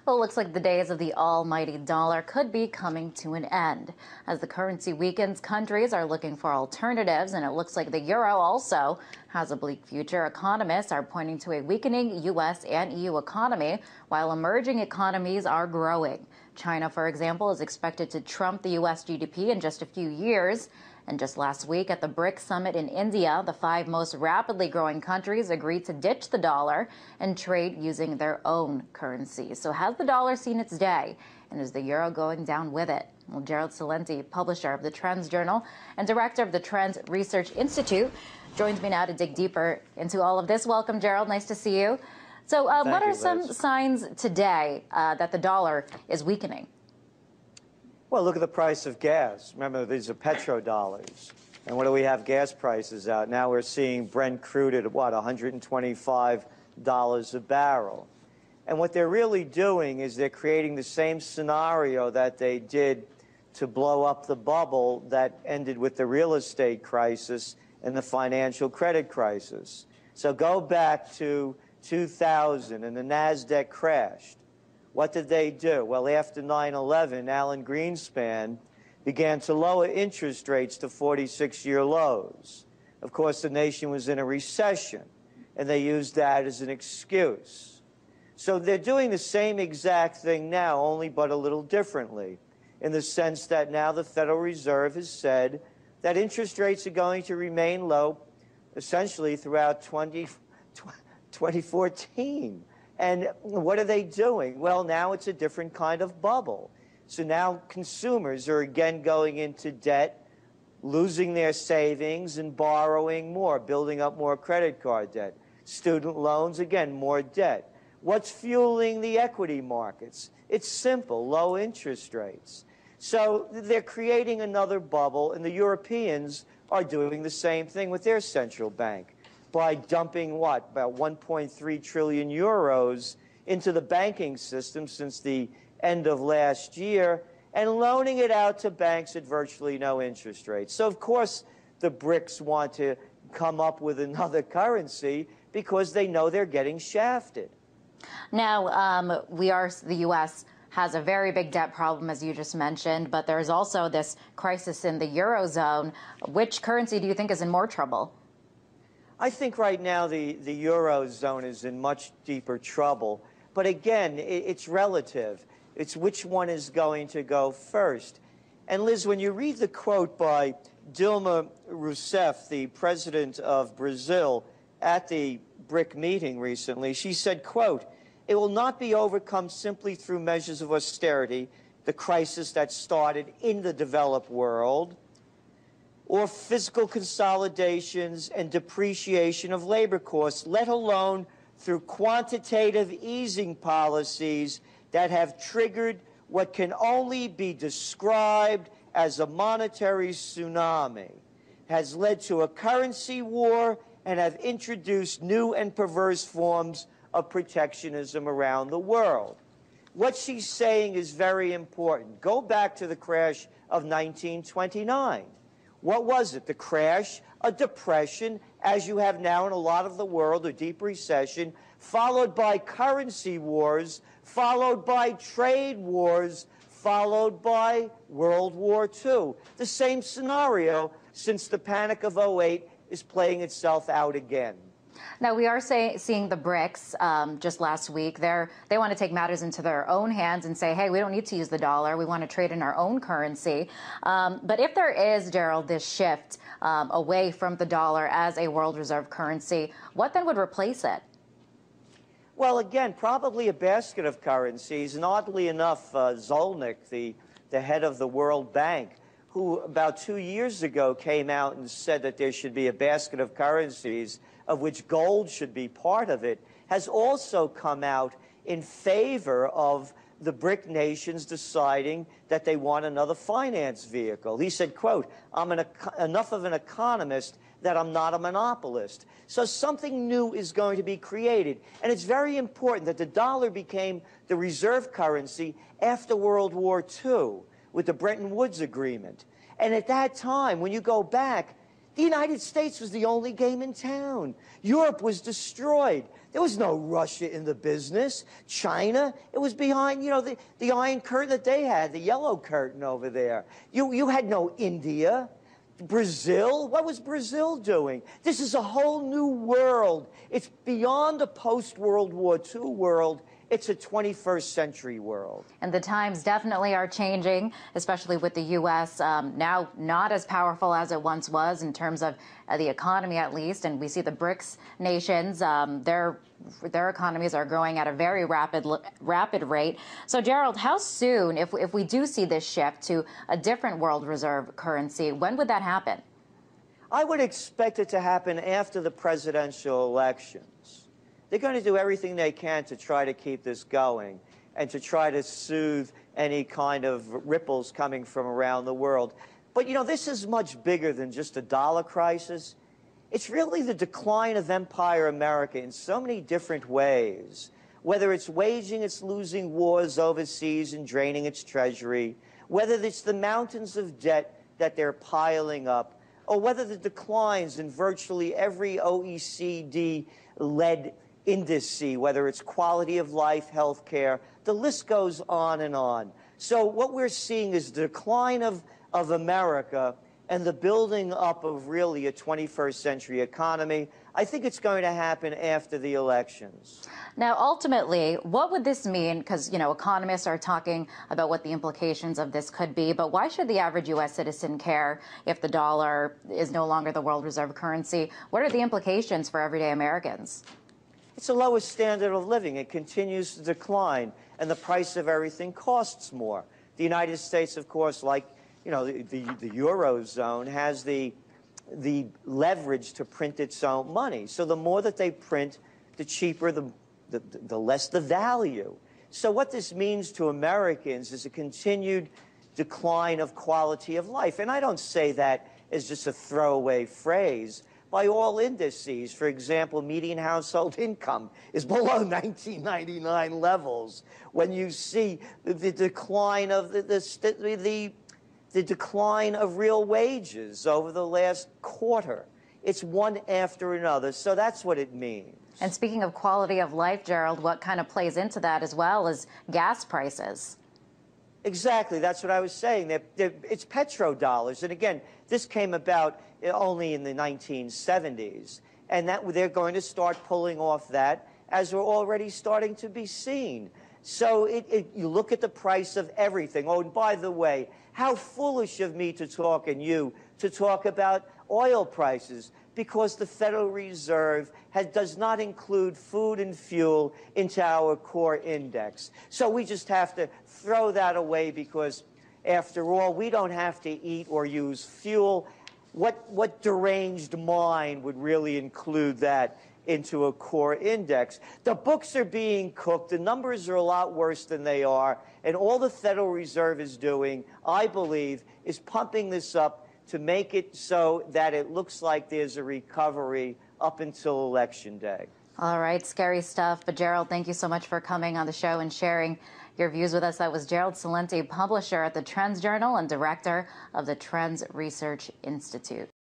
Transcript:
Well, it looks like the days of the almighty dollar could be coming to an end. As the currency weakens, countries are looking for alternatives, and it looks like the euro also has a bleak future. Economists are pointing to a weakening U.S. and EU economy, while emerging economies are growing. China, for example, is expected to trump the U.S. GDP in just a few years. And just last week at the BRIC summit in India, the 5 most rapidly growing countries agreed to ditch the dollar and trade using their own currency. So has the dollar seen its day? And is the euro going down with it? Well, Gerald Celente, publisher of the Trends Journal and director of the Trends Research Institute, joins me now to dig deeper into all of this. Welcome, Gerald. Nice to see you. So what are some signs today that the dollar is weakening? Well, look at the price of gas. Remember, these are petrodollars. And what do we have gas prices out? Now we're seeing Brent crude at, what, $125 a barrel. And what they're really doing is they're creating the same scenario that they did to blow up the bubble that ended with the real estate crisis and the financial credit crisis. So go back to 2000 and the NASDAQ crashed. What did they do? Well, after 9/11, Alan Greenspan began to lower interest rates to 46-year lows. Of course, the nation was in a recession, and they used that as an excuse. So they're doing the same exact thing now, only but a little differently, in the sense that now the Federal Reserve has said that interest rates are going to remain low essentially throughout 2014. And what are they doing? Well, now it's a different kind of bubble. So now consumers are again going into debt, losing their savings and borrowing more, building up more credit card debt. Student loans, again, more debt. What's fueling the equity markets? It's simple, low interest rates. So they're creating another bubble, and the Europeans are doing the same thing with their central bank by dumping, what, about 1.3 trillion euros into the banking system since the end of last year and loaning it out to banks at virtually no interest rates. So, of course, the BRICS want to come up with another currency because they know they're getting shafted. Now, the U.S. has a very big debt problem, as you just mentioned, but there's also this crisis in the Eurozone. Which currency do you think is in more trouble? I think right now the Eurozone is in much deeper trouble. But again, it's relative. It's which one is going to go first. And Liz, when you read the quote by Dilma Rousseff, the president of Brazil, at the BRIC meeting recently, she said, quote, "It will not be overcome simply through measures of austerity, the crisis that started in the developed world, or fiscal consolidations and depreciation of labor costs, let alone through quantitative easing policies that have triggered what can only be described as a monetary tsunami, has led to a currency war, and have introduced new and perverse forms of protectionism around the world." What she's saying is very important. Go back to the crash of 1929. What was it? The crash, a depression, as you have now in a lot of the world, a deep recession, followed by currency wars, followed by trade wars, followed by World War II. The same scenario since the Panic of '08 is playing itself out again. Now, we are seeing the BRICS just last week. They want to take matters into their own hands and say, hey, we don't need to use the dollar. We want to trade in our own currency. But if there is, Gerald, this shift away from the dollar as a world reserve currency, what then would replace it? Well, again, probably a basket of currencies. And oddly enough, Zolnik, the head of the World Bank, who about 2 years ago came out and said that there should be a basket of currencies, of which gold should be part of it, has also come out in favor of the BRIC nations deciding that they want another finance vehicle. He said, quote, "I'm enough of an economist that I'm not a monopolist." So something new is going to be created. And it's very important that the dollar became the reserve currency after World War II with the Bretton Woods Agreement. And at that time, when you go back, The United States was the only game in town. Europe was destroyed. There was no Russia in the business. China, it was behind, the Iron Curtain that they had, the yellow curtain over there. You had no India. Brazil, what was Brazil doing? This is a whole new world. It's beyond a post-World War II world. It's a 21st century world. And the times definitely are changing, especially with the U.S. Now not as powerful as it once was in terms of the economy, at least. And we see the BRICS nations, their economies are growing at a very rapid rate. So, Gerald, how soon, if we do see this shift to a different world reserve currency, when would that happen? I would expect it to happen after the presidential elections. They're going to do everything they can to try to keep this going and to try to soothe any kind of ripples coming from around the world. But, this is much bigger than just a dollar crisis. It's really the decline of Empire America in so many different ways, whether it's waging its losing wars overseas and draining its treasury, whether it's the mountains of debt that they're piling up, or whether the declines in virtually every OECD-led indice, whether it's quality of life, health care, the list goes on and on. So what we're seeing is the decline of America and the building up of really a 21st century economy. I think it's going to happen after the elections. Now, ultimately, what would this mean? Because, economists are talking about what the implications of this could be, but why should the average U.S. citizen care if the dollar is no longer the world reserve currency? What are the implications for everyday Americans? It's the lowest standard of living. It continues to decline, and the price of everything costs more. The United States, of course, like the Eurozone, has the leverage to print its own money. So the more that they print, the cheaper, the less the value. So what this means to Americans is a continued decline of quality of life. And I don't say that as just a throwaway phrase. By all indices, for example, median household income is below 1999 levels. When you see the decline of the decline of real wages over the last quarter, it's one after another. So that's what it means. And speaking of quality of life, Gerald, what kind of plays into that as well as gas prices? Exactly. That's what I was saying. It's petrodollars. And again, this came about only in the 1970s. And that they're going to start pulling off that, as we're already starting to be seen. So you look at the price of everything. Oh, and by the way, how foolish of me to talk, and you, to talk about oil prices, because the Federal Reserve does not include food and fuel into our core index. So we just have to throw that away because, after all, we don't have to eat or use fuel. What deranged mind would really include that into a core index? The books are being cooked. The numbers are a lot worse than they are. And all the Federal Reserve is doing, I believe, is pumping this up to make it so that it looks like there's a recovery up until Election Day. All right, scary stuff. But Gerald, thank you so much for coming on the show and sharing your views with us. That was Gerald Celente, publisher at the Trends Journal and director of the Trends Research Institute.